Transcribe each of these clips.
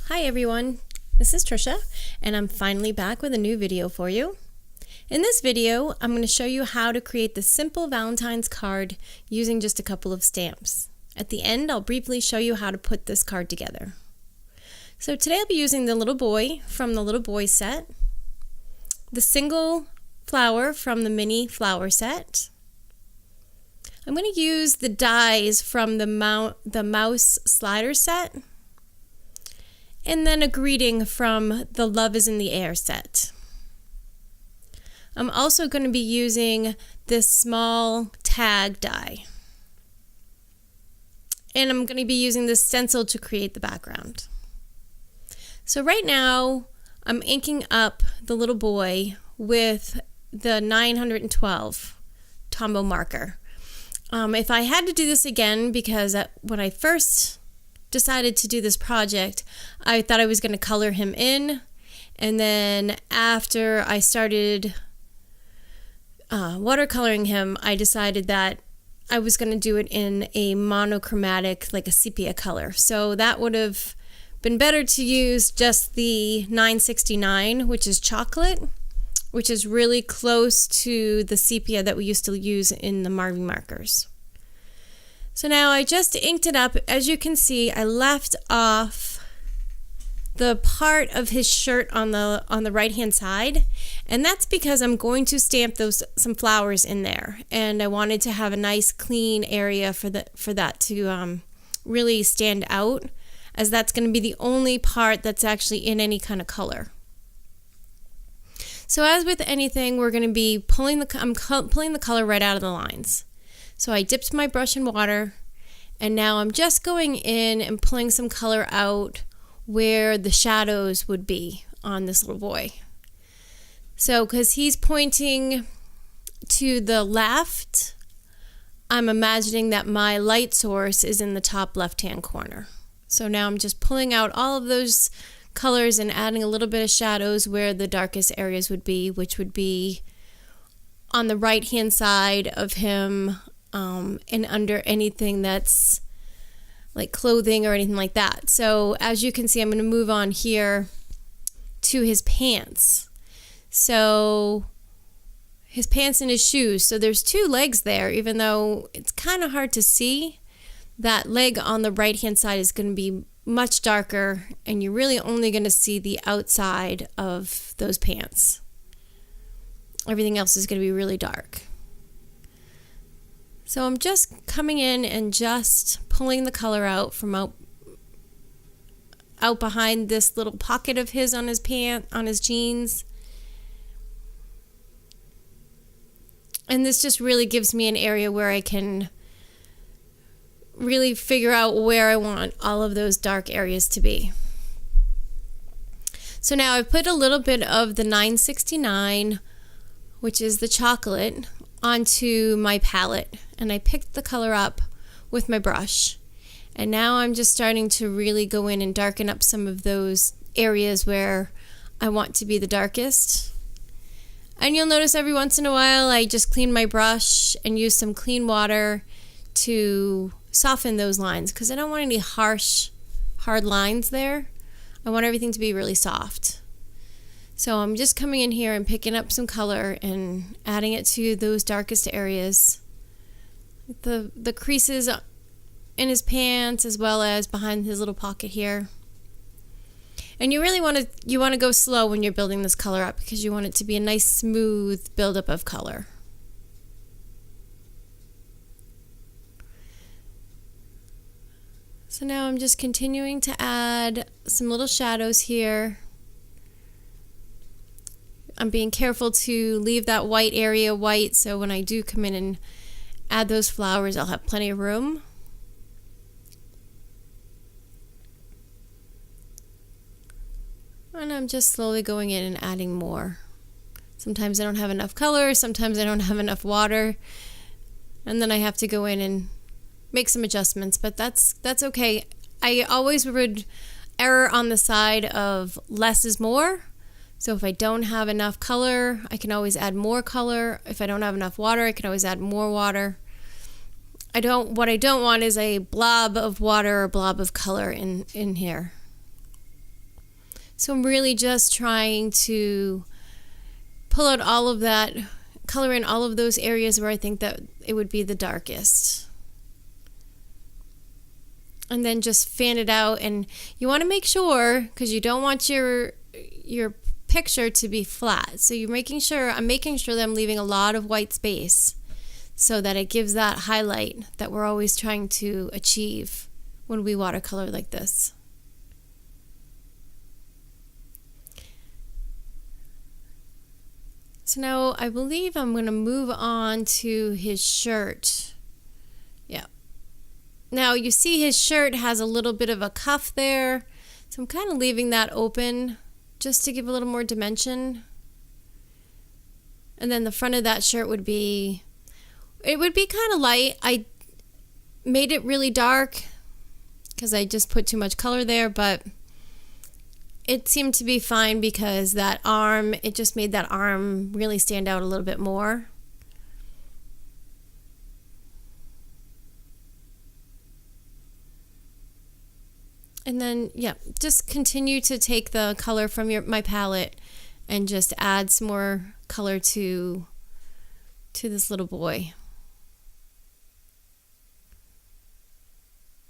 Hi everyone, this is Trisha and I'm finally back with a new video for you. In this video, I'm going to show you how to create this simple Valentine's card using just a couple of stamps. At the end, I'll briefly show you how to put this card together. So today I'll be using the little boy from the little boy set, the single flower from the mini flower set. I'm going to use the dies from the mouse slider set, and then a greeting from the Love is in the Air set. I'm also going to be using this small tag die. And I'm going to be using this stencil to create the background. So right now, I'm inking up the little boy with the 912 Tombow marker. If I had to do this again, because when I first decided to do this project, I thought I was going to color him in, and then after I started watercoloring him, I decided that I was going to do it in a monochromatic, like a sepia color. So that would have been better to use just the 969, which is chocolate, which is really close to the sepia that we used to use in the Marvy markers. So now I just inked it up. As you can see, I left off the part of his shirt on the right hand side, and that's because I'm going to stamp some flowers in there, and I wanted to have a nice clean area for that to really stand out, as that's going to be the only part that's actually in any kind of color. So as with anything, we're going to be pulling the color right out of the lines. So I dipped my brush in water, and now I'm just going in and pulling some color out where the shadows would be on this little boy. So because he's pointing to the left, I'm imagining that my light source is in the top left-hand corner. So now I'm just pulling out all of those colors and adding a little bit of shadows where the darkest areas would be, which would be on the right-hand side of him, and under anything that's like clothing or anything like that. So as you can see, I'm going to move on here to his pants. So his pants and his shoes. So there's two legs there, even though it's kind of hard to see. That leg on the right hand side is going to be much darker, and you're really only going to see the outside of those pants. Everything else is going to be really dark. So I'm just coming in and just pulling the color out from out behind this little pocket of his on his jeans. And this just really gives me an area where I can really figure out where I want all of those dark areas to be. So now I've put a little bit of the 969, which is the chocolate, onto my palette, and I picked the color up with my brush, and now I'm just starting to really go in and darken up some of those areas where I want to be the darkest. And you'll notice every once in a while I just clean my brush and use some clean water to soften those lines, because I don't want any harsh, hard lines there. I want everything to be really soft. So I'm just coming in here and picking up some color and adding it to those darkest areas. The creases in his pants, as well as behind his little pocket here. And you really want to go slow when you're building this color up, because you want it to be a nice smooth buildup of color. So now I'm just continuing to add some little shadows here. I'm being careful to leave that white area white, so when I do come in and add those flowers, I'll have plenty of room. And I'm just slowly going in and adding more. Sometimes I don't have enough color, sometimes I don't have enough water, and then I have to go in and make some adjustments, but that's okay. I always would err on the side of less is more. So if I don't have enough color, I can always add more color. If I don't have enough water, I can always add more water. What I don't want is a blob of water or blob of color in here. So I'm really just trying to pull out all of that, color in all of those areas where I think that it would be the darkest. And then just fan it out, and you want to make sure, because you don't want your picture to be flat. So I'm making sure that I'm leaving a lot of white space so that it gives that highlight that we're always trying to achieve when we watercolor like this. So now I believe I'm going to move on to his shirt. Yeah. Now you see his shirt has a little bit of a cuff there, so I'm kind of leaving that open just to give a little more dimension. And then the front of that shirt would be kind of light. I made it really dark because I just put too much color there, but it seemed to be fine because it just made that arm really stand out a little bit more. And then, yeah, just continue to take the color from my palette and just add some more color to this little boy.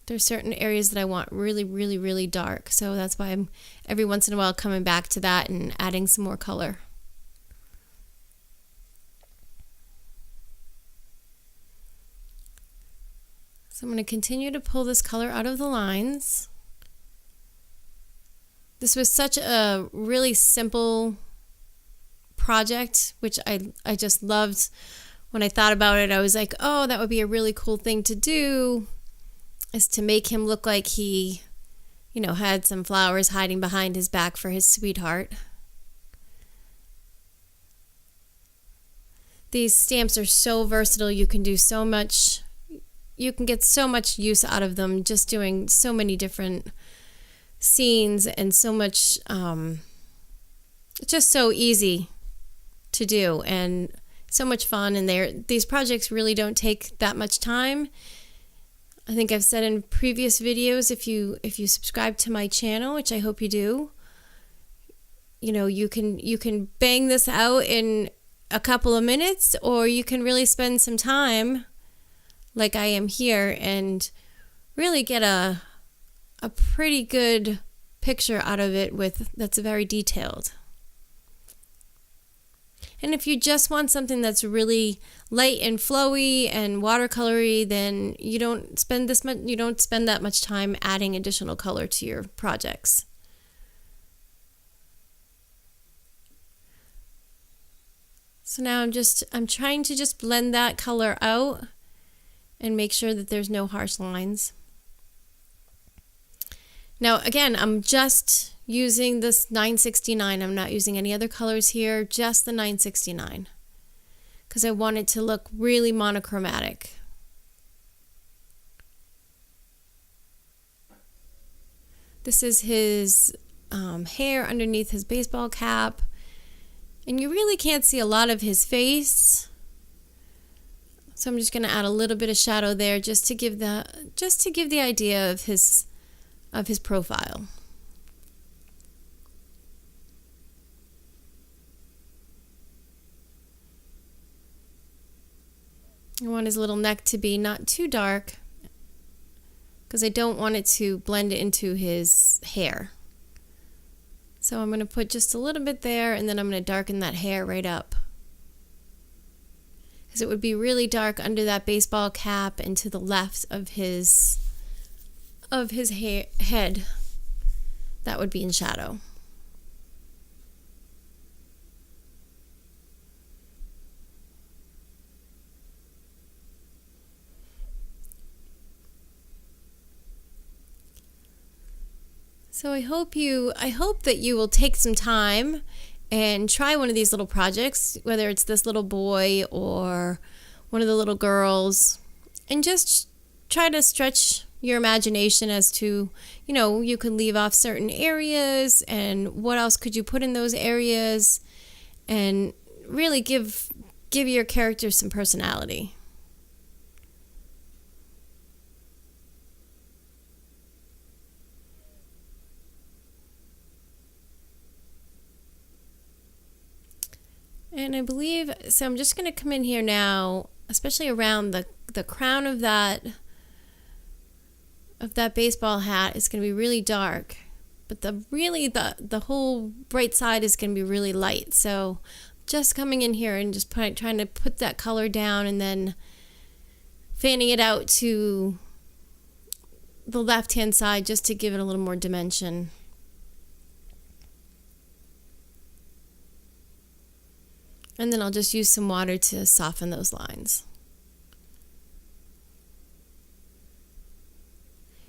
There's certain areas that I want really, really, really dark. So that's why I'm every once in a while coming back to that and adding some more color. So I'm going to continue to pull this color out of the lines. This was such a really simple project, which I just loved. When I thought about it, I was like, oh, that would be a really cool thing to do, is to make him look like he, had some flowers hiding behind his back for his sweetheart. These stamps are so versatile. You can do so much. You can get so much use out of them just doing so many different scenes, and so much, it's just so easy to do and so much fun. And these projects really don't take that much time. I think I've said in previous videos, if you subscribe to my channel, which I hope you do, you can bang this out in a couple of minutes, or you can really spend some time like I am here and really get a pretty good picture out of it that's very detailed. And if you just want something that's really light and flowy and watercolory, then you don't spend that much time adding additional color to your projects. So now I'm trying to just blend that color out and make sure that there's no harsh lines. Now, again, I'm just using this 969. I'm not using any other colors here, just the 969, because I want it to look really monochromatic. This is his hair underneath his baseball cap, and you really can't see a lot of his face. So I'm just going to add a little bit of shadow there just to give the idea of his profile. I want his little neck to be not too dark because I don't want it to blend into his hair. So I'm going to put just a little bit there, and then I'm going to darken that hair right up, because it would be really dark under that baseball cap and to the left of his head. That would be in shadow. So I hope that you will take some time and try one of these little projects, whether it's this little boy or one of the little girls, and just try to stretch your imagination as to, you can leave off certain areas and what else could you put in those areas, and really give your character some personality. And I believe, so I'm just going to come in here now, especially around the crown of that baseball hat is going to be really dark, but the whole right side is going to be really light. So just coming in here and just trying to put that color down and then fanning it out to the left hand side just to give it a little more dimension. And then I'll just use some water to soften those lines.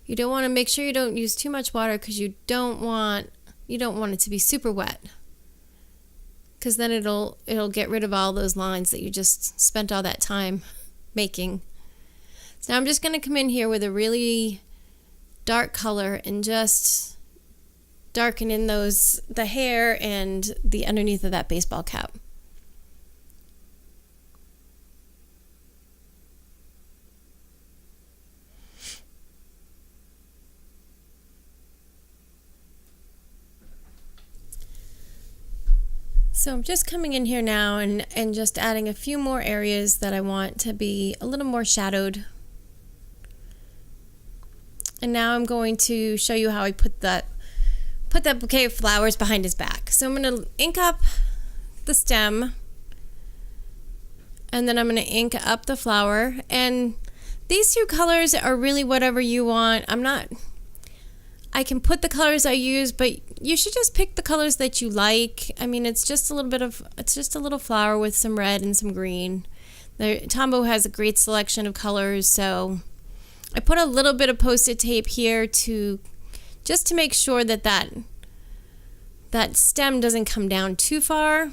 You don't want to make sure you don't use too much water because you don't want it to be super wet. Because then it'll get rid of all those lines that you just spent all that time making. So now I'm just going to come in here with a really dark color and just darken in the hair and the underneath of that baseball cap. So I'm just coming in here now and just adding a few more areas that I want to be a little more shadowed. And now I'm going to show you how I put that bouquet of flowers behind his back. So I'm going to ink up the stem, and then I'm going to ink up the flower. And these two colors are really whatever you want. I can put the colors I use, but you should just pick the colors that you like. I mean, it's just a little flower with some red and some green. Tombow has a great selection of colors, so I put a little bit of Post-it tape here just to make sure that stem doesn't come down too far.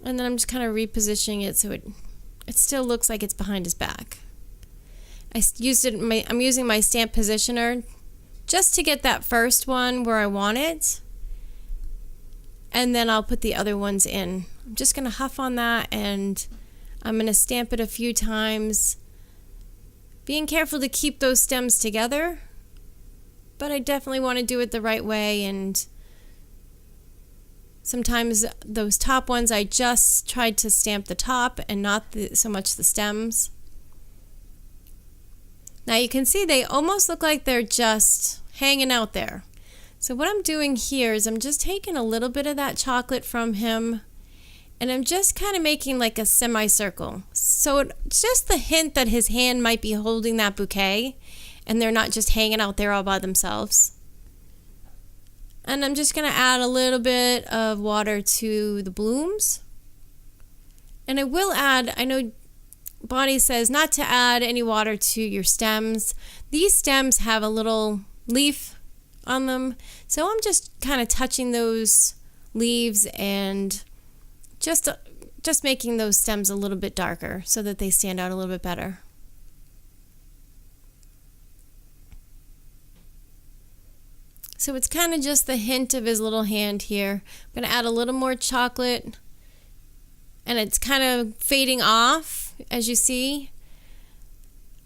And then I'm just kind of repositioning it so it still looks like it's behind his back. I'm using my stamp positioner just to get that first one where I want it, and then I'll put the other ones in. I'm just going to huff on that, and I'm going to stamp it a few times, being careful to keep those stems together, but I definitely want to do it the right way. And sometimes those top ones I just tried to stamp the top and not so much the stems. Now you can see they almost look like they're just hanging out there. So what I'm doing here is I'm just taking a little bit of that chocolate from him, and I'm just kind of making like a semicircle. So it's just the hint that his hand might be holding that bouquet and they're not just hanging out there all by themselves. And I'm just going to add a little bit of water to the blooms. And I will add, I know Bonnie says not to add any water to your stems. These stems have a little leaf on them, so I'm just kind of touching those leaves and just making those stems a little bit darker so that they stand out a little bit better. So it's kind of just the hint of his little hand here. I'm going to add a little more chocolate, and it's kind of fading off, as you see,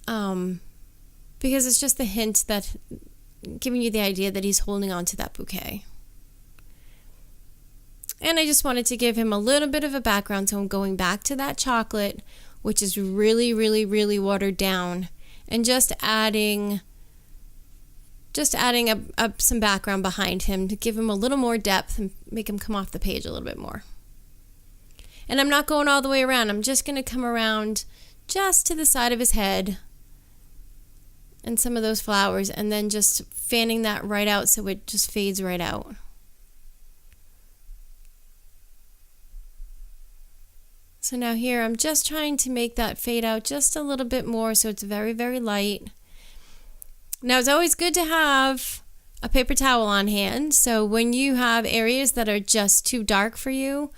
because it's just the hint that giving you the idea that he's holding on to that bouquet. And I just wanted to give him a little bit of a background, so I'm going back to that chocolate, which is really, really, really watered down, and just adding up some background behind him to give him a little more depth and make him come off the page a little bit more. And I'm not going all the way around. I'm just going to come around just to the side of his head and some of those flowers, and then just fanning that right out so it just fades right out. So now here I'm just trying to make that fade out just a little bit more so it's very, very light. Now it's always good to have a paper towel on hand, so when you have areas that are just too dark for you,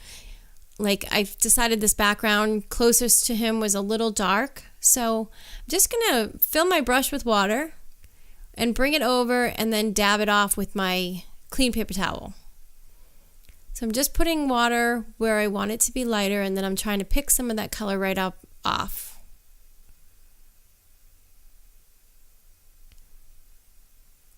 like I've decided this background closest to him was a little dark, so I'm just going to fill my brush with water and bring it over and then dab it off with my clean paper towel. So I'm just putting water where I want it to be lighter, and then I'm trying to pick some of that color right off.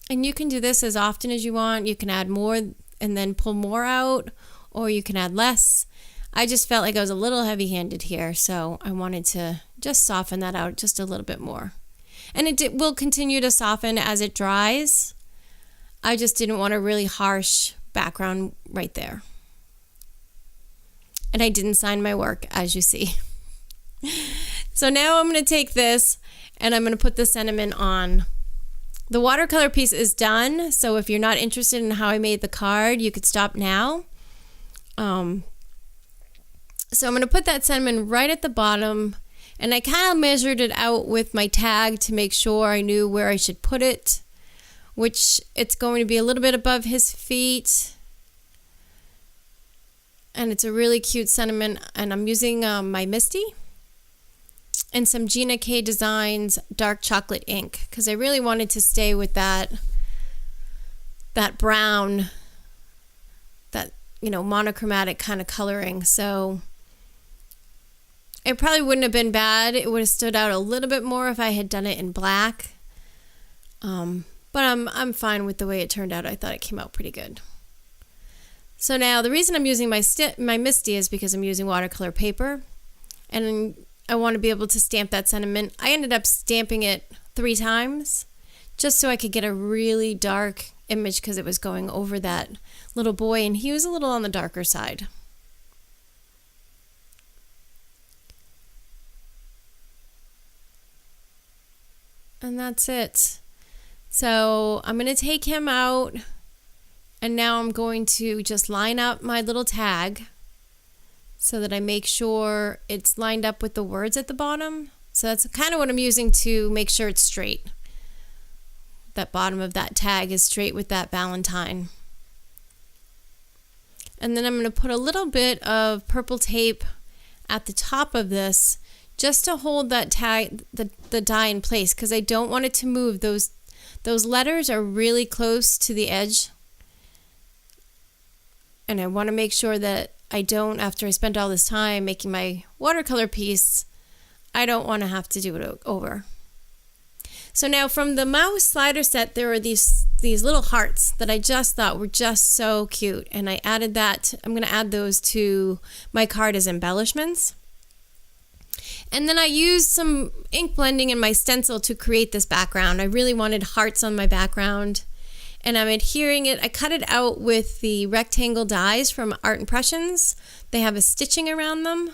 And you can do this as often as you want. You can add more and then pull more out, or you can add less. I just felt like I was a little heavy-handed here, so I wanted to just soften that out just a little bit more. And it will continue to soften as it dries. I just didn't want a really harsh background right there. And I didn't sign my work, as you see. So now I'm going to take this and I'm going to put the sentiment on. The watercolor piece is done, so if you're not interested in how I made the card, you could stop now. So I'm going to put that sentiment right at the bottom, and I kind of measured it out with my tag to make sure I knew where I should put it, which it's going to be a little bit above his feet. And it's a really cute sentiment, and I'm using my Misty and some Gina K Designs dark chocolate ink because I really wanted to stay with that brown, that, you know, monochromatic kind of coloring. So it probably wouldn't have been bad. It would have stood out a little bit more if I had done it in black. But I'm fine with the way it turned out. I thought it came out pretty good. So now the reason I'm using my Misty is because I'm using watercolor paper, and I want to be able to stamp that sentiment. I ended up stamping it 3 times just so I could get a really dark image because it was going over that little boy, and he was a little on the darker side. And that's it. So I'm going to take him out, and now I'm going to just line up my little tag so that I make sure it's lined up with the words at the bottom. So that's kind of what I'm using to make sure it's straight. That bottom of that tag is straight with that Valentine. And then I'm going to put a little bit of purple tape at the top of this just to hold that tag, the die in place, because I don't want it to move. Those letters are really close to the edge, and I want to make sure that I don't, after I spent all this time making my watercolor piece, I don't want to have to do it over. So now from the mouse slider set, there are these little hearts that I just thought were just so cute, and I added that. I'm going to add those to my card as embellishments. And then I used some ink blending in my stencil to create this background. I really wanted hearts on my background, and I'm adhering it. I cut it out with the rectangle dies from Art Impressions. They have a stitching around them.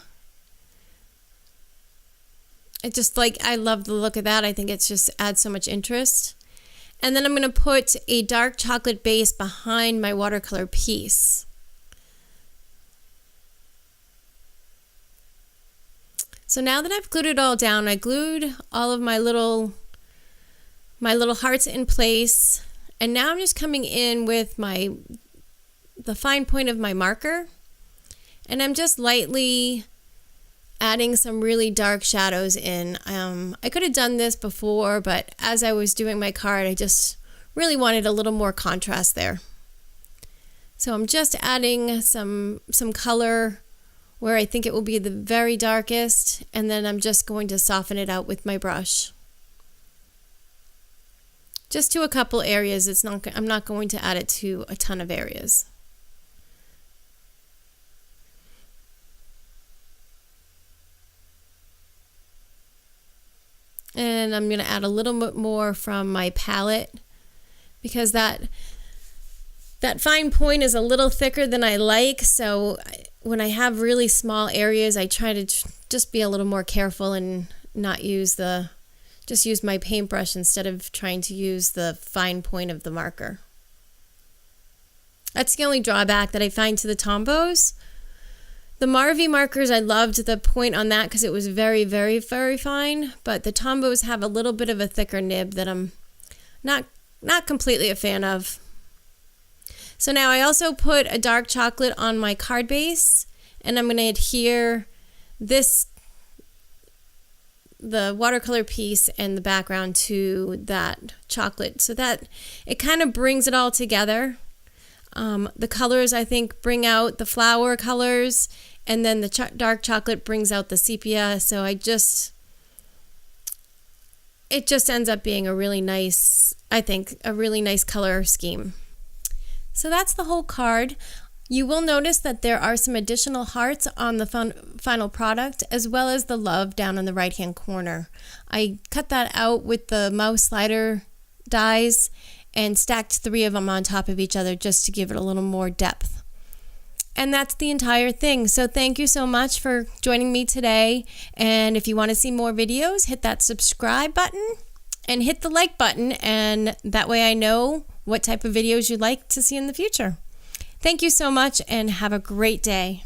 I love the look of that. I think it just adds so much interest. And then I'm going to put a dark chocolate base behind my watercolor piece. So now that I've glued it all down, I glued all of my little hearts in place, and now I'm just coming in with the fine point of my marker, and I'm just lightly adding some really dark shadows in. I could have done this before, but as I was doing my card, I just really wanted a little more contrast there. So I'm just adding some color where I think it will be the very darkest, and then I'm just going to soften it out with my brush. Just to a couple areas. I'm not going to add it to a ton of areas. And I'm going to add a little bit more from my palette because that fine point is a little thicker than I like, so when I have really small areas, I try to just be a little more careful and not use just use my paintbrush instead of trying to use the fine point of the marker. That's the only drawback that I find to the Tombows. The Marvy markers, I loved the point on that because it was very, very, very fine, but the Tombows have a little bit of a thicker nib that I'm not completely a fan of. So now I also put a dark chocolate on my card base, and I'm going to adhere the watercolor piece and the background to that chocolate so that it kind of brings it all together. The colors, I think, bring out the flower colors, and then the dark chocolate brings out the sepia. So it just ends up being a really nice color scheme. So that's the whole card. You will notice that there are some additional hearts on the final product, as well as the love down in the right hand corner. I cut that out with the mouse slider dies and stacked 3 of them on top of each other just to give it a little more depth. And that's the entire thing. So thank you so much for joining me today. And if you want to see more videos, hit that subscribe button and hit the like button, and that way I know what type of videos you'd like to see in the future. Thank you so much and have a great day.